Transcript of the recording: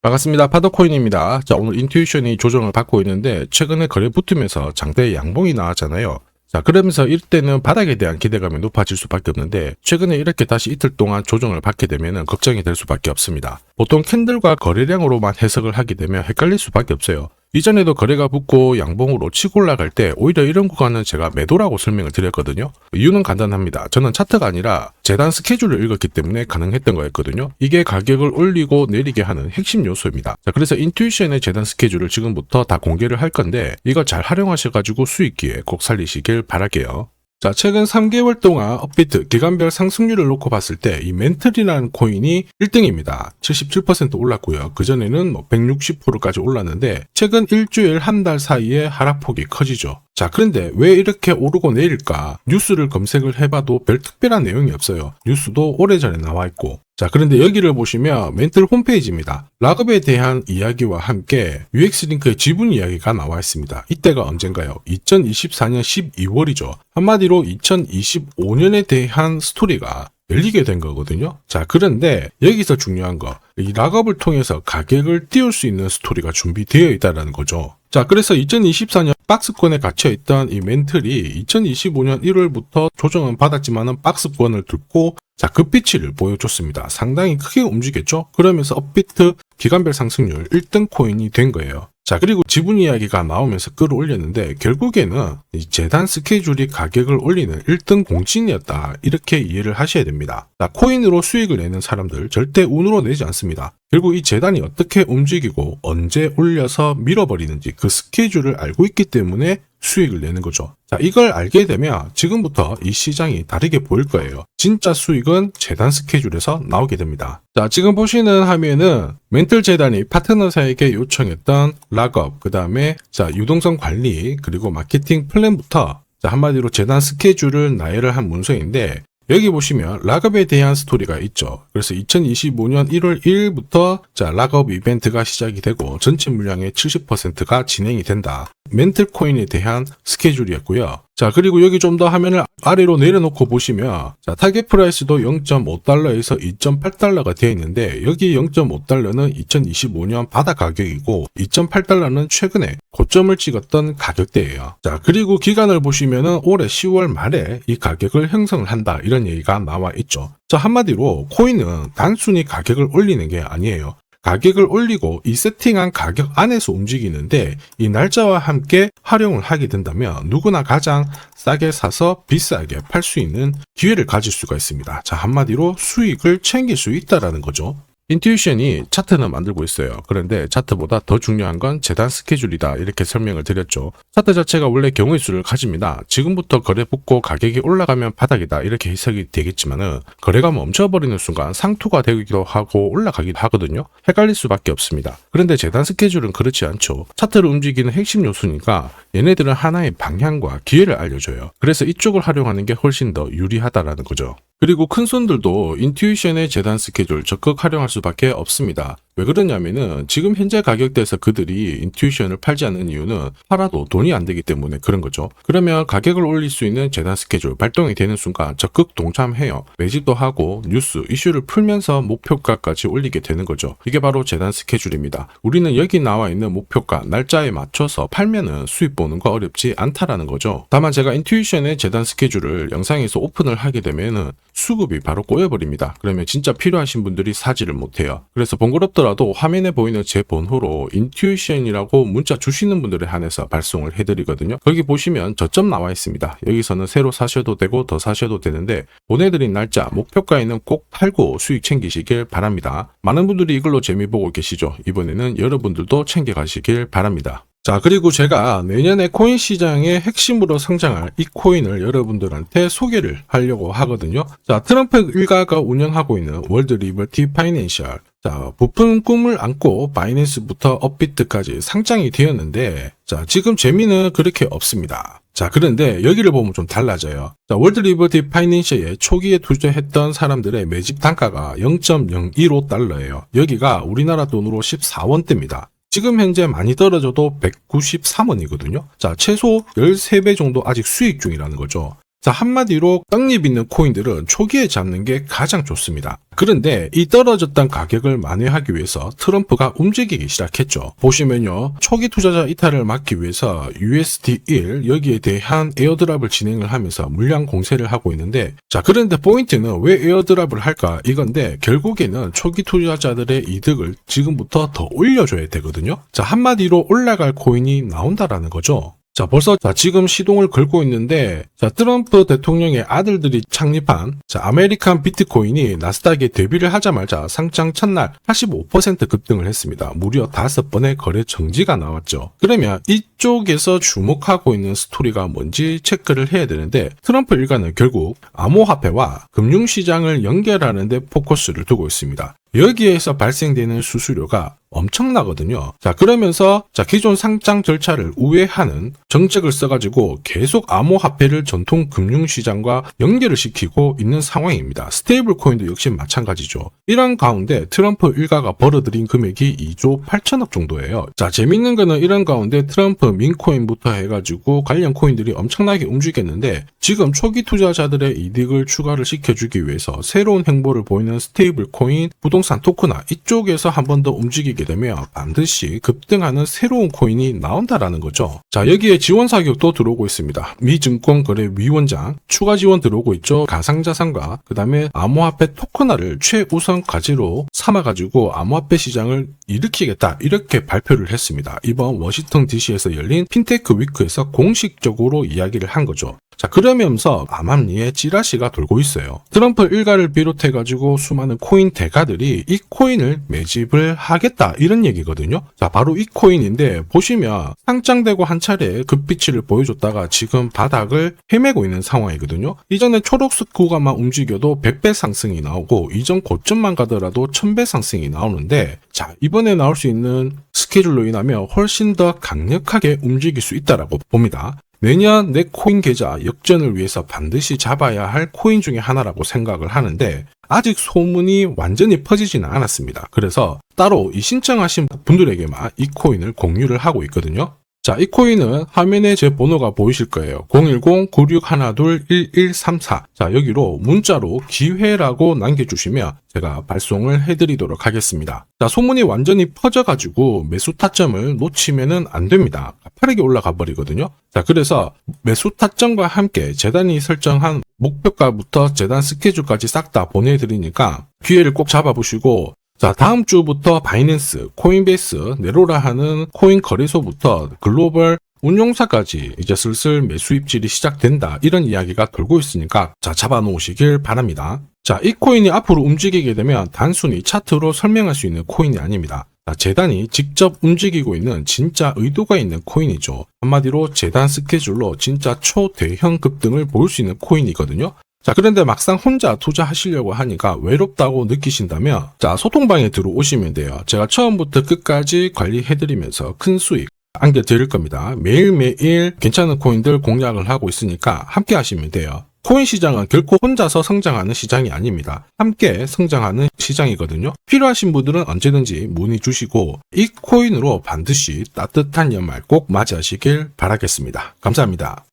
반갑습니다. 파더코인입니다. 자, 오늘 인투이션이 조정을 받고 있는데 최근에 거래 붙으면서 장대 양봉이 나왔잖아요. 자, 그러면서 이때는 바닥에 대한 기대감이 높아질 수밖에 없는데 최근에 이렇게 다시 이틀 동안 조정을 받게 되면 걱정이 될 수밖에 없습니다. 보통 캔들과 거래량으로만 해석을 하게 되면 헷갈릴 수밖에 없어요. 이전에도 거래가 붙고 양봉으로 치고 올라갈 때 오히려 이런 구간은 제가 매도라고 설명을 드렸거든요. 이유는 간단합니다. 저는 차트가 아니라 재단 스케줄을 읽었기 때문에 가능했던 거였거든요. 이게 가격을 올리고 내리게 하는 핵심 요소입니다. 자, 그래서 인투이션의 재단 스케줄을 지금부터 다 공개를 할 건데 이거 잘 활용하셔가지고 수익기에 꼭 살리시길 바랄게요. 자, 최근 3개월 동안 업비트 기간별 상승률을 놓고 봤을 때 이 멘틀이라는 코인이 1등입니다. 77% 올랐고요. 그전에는 160%까지 올랐는데 최근 일주일 한 달 사이에 하락폭이 커지죠. 자, 그런데 왜 이렇게 오르고 내릴까? 뉴스를 검색을 해봐도 별 특별한 내용이 없어요. 뉴스도 오래전에 나와 있고. 자, 그런데 여기를 보시면 멘틀 홈페이지입니다. 락업에 대한 이야기와 함께 UX링크의 지분 이야기가 나와 있습니다. 이때가 언젠가요? 2024년 12월이죠. 한마디로 2025년에 대한 스토리가 열리게 된 거거든요. 자, 그런데 여기서 중요한 거, 이 락업을 통해서 가격을 띄울 수 있는 스토리가 준비되어 있다는 거죠. 자, 그래서 2024년 박스권에 갇혀있던 이 멘틀이 2025년 1월부터 조정은 받았지만은 박스권을 뚫고 자, 급비치를 보여줬습니다. 상당히 크게 움직였죠? 그러면서 업비트 기간별 상승률 1등 코인이 된 거예요. 자, 그리고 지분 이야기가 나오면서 끌어올렸는데 결국에는 이 재단 스케줄이 가격을 올리는 1등 공신이었다. 이렇게 이해를 하셔야 됩니다. 자, 코인으로 수익을 내는 사람들 절대 운으로 내지 않습니다. 결국 이 재단이 어떻게 움직이고 언제 올려서 밀어버리는지 그 스케줄을 알고 있기 때문에 수익을 내는 거죠. 자, 이걸 알게 되면 지금부터 이 시장이 다르게 보일 거예요. 진짜 수익은 재단 스케줄에서 나오게 됩니다. 자, 지금 보시는 화면은 멘틀 재단이 파트너사에게 요청했던 락업, 그 다음에 자, 유동성 관리, 그리고 마케팅 플랜부터 자, 한마디로 재단 스케줄을 나열을 한 문서인데 여기 보시면 락업에 대한 스토리가 있죠. 그래서 2025년 1월 1일부터 자, 락업 이벤트가 시작이 되고 전체 물량의 70%가 진행이 된다. 멘틀 코인에 대한 스케줄이었고요. 자, 그리고 여기 좀 더 화면을 아래로 내려놓고 보시면 자, 타겟 프라이스도 0.5달러에서 2.8달러가 되어 있는데 여기 0.5달러는 2025년 바닥 가격이고 2.8달러는 최근에 고점을 찍었던 가격대예요. 자, 그리고 기간을 보시면은 올해 10월 말에 이 가격을 형성을 한다. 이런 얘기가 나와 있죠. 자, 한마디로 코인은 단순히 가격을 올리는 게 아니에요. 가격을 올리고 이 세팅한 가격 안에서 움직이는데 이 날짜와 함께 활용을 하게 된다면 누구나 가장 싸게 사서 비싸게 팔 수 있는 기회를 가질 수가 있습니다. 자, 한마디로 수익을 챙길 수 있다라는 거죠. 인투이션이 차트는 만들고 있어요. 그런데 차트보다 더 중요한 건 재단 스케줄이다. 이렇게 설명을 드렸죠. 차트 자체가 원래 경우의 수를 가집니다. 지금부터 거래 붙고 가격이 올라가면 바닥이다. 이렇게 해석이 되겠지만은 거래가 멈춰버리는 순간 상투가 되기도 하고 올라가기도 하거든요. 헷갈릴 수밖에 없습니다. 그런데 재단 스케줄은 그렇지 않죠. 차트를 움직이는 핵심 요소니까 얘네들은 하나의 방향과 기회를 알려줘요. 그래서 이쪽을 활용하는 게 훨씬 더 유리하다라는 거죠. 그리고 큰 손들도 인투이션의 재단 스케줄 적극 활용할 수밖에 없습니다. 왜 그러냐면은 지금 현재 가격대에서 그들이 인투이션을 팔지 않는 이유는 팔아도 돈이 안 되기 때문에 그런 거죠. 그러면 가격을 올릴 수 있는 재단 스케줄 발동이 되는 순간 적극 동참해요. 매집도 하고 뉴스, 이슈를 풀면서 목표가까지 올리게 되는 거죠. 이게 바로 재단 스케줄입니다. 우리는 여기 나와 있는 목표가, 날짜에 맞춰서 팔면은 수익 보는 거 어렵지 않다라는 거죠. 다만 제가 인투이션의 재단 스케줄을 영상에서 오픈을 하게 되면은 수급이 바로 꼬여버립니다. 그러면 진짜 필요하신 분들이 사지를 못해요. 그래서 번거롭더라도 화면에 보이는 제 번호로 인투이션이라고 문자 주시는 분들에 한해서 발송을 해드리거든요. 거기 보시면 저점 나와 있습니다. 여기서는 새로 사셔도 되고 더 사셔도 되는데 보내드린 날짜, 목표가에는 꼭 팔고 수익 챙기시길 바랍니다. 많은 분들이 이걸로 재미 보고 계시죠. 이번에는 여러분들도 챙겨가시길 바랍니다. 자, 그리고 제가 내년에 코인 시장의 핵심으로 성장할 이 코인을 여러분들한테 소개를 하려고 하거든요. 자, 트럼프 일가가 운영하고 있는 월드 리버티 파이낸셜. 자, 부푼 꿈을 안고 바이낸스부터 업비트까지 상장이 되었는데 자, 지금 재미는 그렇게 없습니다. 자, 그런데 여기를 보면 좀 달라져요. 자, 월드 리버티 파이낸셜에 초기에 투자했던 사람들의 매집 단가가 0.015달러예요. 여기가 우리나라 돈으로 14원대입니다. 지금 현재 많이 떨어져도 193원이거든요. 자, 최소 13배 정도 아직 수익 중이라는 거죠. 자, 한마디로 떡잎 있는 코인들은 초기에 잡는 게 가장 좋습니다. 그런데 이 떨어졌던 가격을 만회하기 위해서 트럼프가 움직이기 시작했죠. 보시면요, 초기 투자자 이탈을 막기 위해서 USD1 여기에 대한 에어드랍을 진행을 하면서 물량 공세를 하고 있는데, 자, 그런데 포인트는 왜 에어드랍을 할까 이건데, 결국에는 초기 투자자들의 이득을 지금부터 더 올려줘야 되거든요. 자, 한마디로 올라갈 코인이 나온다라는 거죠. 자, 벌써 지금 시동을 걸고 있는데, 자, 트럼프 대통령의 아들들이 창립한 아메리칸 비트코인이 나스닥에 데뷔를 하자마자 상장 첫날 85% 급등을 했습니다. 무려 5번의 거래 정지가 나왔죠. 그러면 이쪽에서 주목하고 있는 스토리가 뭔지 체크를 해야 되는데, 트럼프 일가는 결국 암호화폐와 금융시장을 연결하는 데 포커스를 두고 있습니다. 여기에서 발생되는 수수료가 엄청나거든요. 자, 그러면서 기존 상장 절차를 우회하는 정책을 써가지고 계속 암호화폐를 전통 금융시장과 연결을 시키고 있는 상황입니다. 스테이블 코인도 역시 마찬가지죠. 이런 가운데 트럼프 일가가 벌어들인 금액이 2조 8천억 정도예요. 자, 재밌는 거는 이런 가운데 트럼프 민코인부터 해가지고 관련 코인들이 엄청나게 움직였는데, 지금 초기 투자자들의 이득을 추가를 시켜주기 위해서 새로운 행보를 보이는 스테이블 코인, 부동산 토크나 이쪽에서 한 번 더 움직이게 되면 반드시 급등하는 새로운 코인이 나온다라는 거죠. 자, 여기에 지원 사격도 들어오고 있습니다. 미 증권거래위원장 추가 지원 들어오고 있죠. 가상자산과 그 다음에 암호화폐 토큰화를 최우선 과제로 삼아가지고 암호화폐 시장을 일으키겠다, 이렇게 발표를 했습니다. 이번 워싱턴 DC에서 열린 핀테크 위크에서 공식적으로 이야기를 한 거죠. 자, 그러면서 암암리에 찌라시가 돌고 있어요. 트럼프 일가를 비롯해가지고 수많은 코인 대가들이 이 코인을 매집을 하겠다, 이런 얘기거든요. 자, 바로 이 코인인데, 보시면 상장되고 한 차례 급비치를 보여줬다가 지금 바닥을 헤매고 있는 상황이거든요. 이전에 초록색 구간만 움직여도 100배 상승이 나오고, 이전 고점만 가더라도 1000배 상승이 나오는데, 자, 이번에 나올 수 있는 스케줄로 인하면 훨씬 더 강력하게 움직일 수 있다라고 봅니다. 내년 내 코인 계좌 역전을 위해서 반드시 잡아야 할 코인 중에 하나라고 생각을 하는데, 아직 소문이 완전히 퍼지지는 않았습니다. 그래서 따로 이 신청하신 분들에게만 이 코인을 공유를 하고 있거든요. 자, 이 코인은 화면에 제 번호가 보이실 거예요. 010-9612-1134. 자, 여기로 문자로 기회라고 남겨주시면 제가 발송을 해드리도록 하겠습니다. 자, 소문이 완전히 퍼져가지고 매수 타점을 놓치면은 안 됩니다. 빠르게 올라가 버리거든요. 자, 그래서 매수 타점과 함께 재단이 설정한 목표가부터 재단 스케줄까지 싹 다 보내드리니까 기회를 꼭 잡아보시고, 자, 다음 주부터 바이낸스, 코인베이스, 네로라 하는 코인 거래소부터 글로벌 운용사까지 이제 슬슬 매수 입질이 시작된다, 이런 이야기가 돌고 있으니까 자, 잡아놓으시길 바랍니다. 자, 이 코인이 앞으로 움직이게 되면 단순히 차트로 설명할 수 있는 코인이 아닙니다. 자, 재단이 직접 움직이고 있는 진짜 의도가 있는 코인이죠. 한마디로 재단 스케줄로 진짜 초대형 급등을 보일 수 있는 코인이거든요. 자, 그런데 막상 혼자 투자하시려고 하니까 외롭다고 느끼신다면, 자, 소통방에 들어오시면 돼요. 제가 처음부터 끝까지 관리해드리면서 큰 수익 안겨드릴 겁니다. 매일매일 괜찮은 코인들 공략을 하고 있으니까 함께 하시면 돼요. 코인 시장은 결코 혼자서 성장하는 시장이 아닙니다. 함께 성장하는 시장이거든요. 필요하신 분들은 언제든지 문의 주시고, 이 코인으로 반드시 따뜻한 연말 꼭 맞이하시길 바라겠습니다. 감사합니다.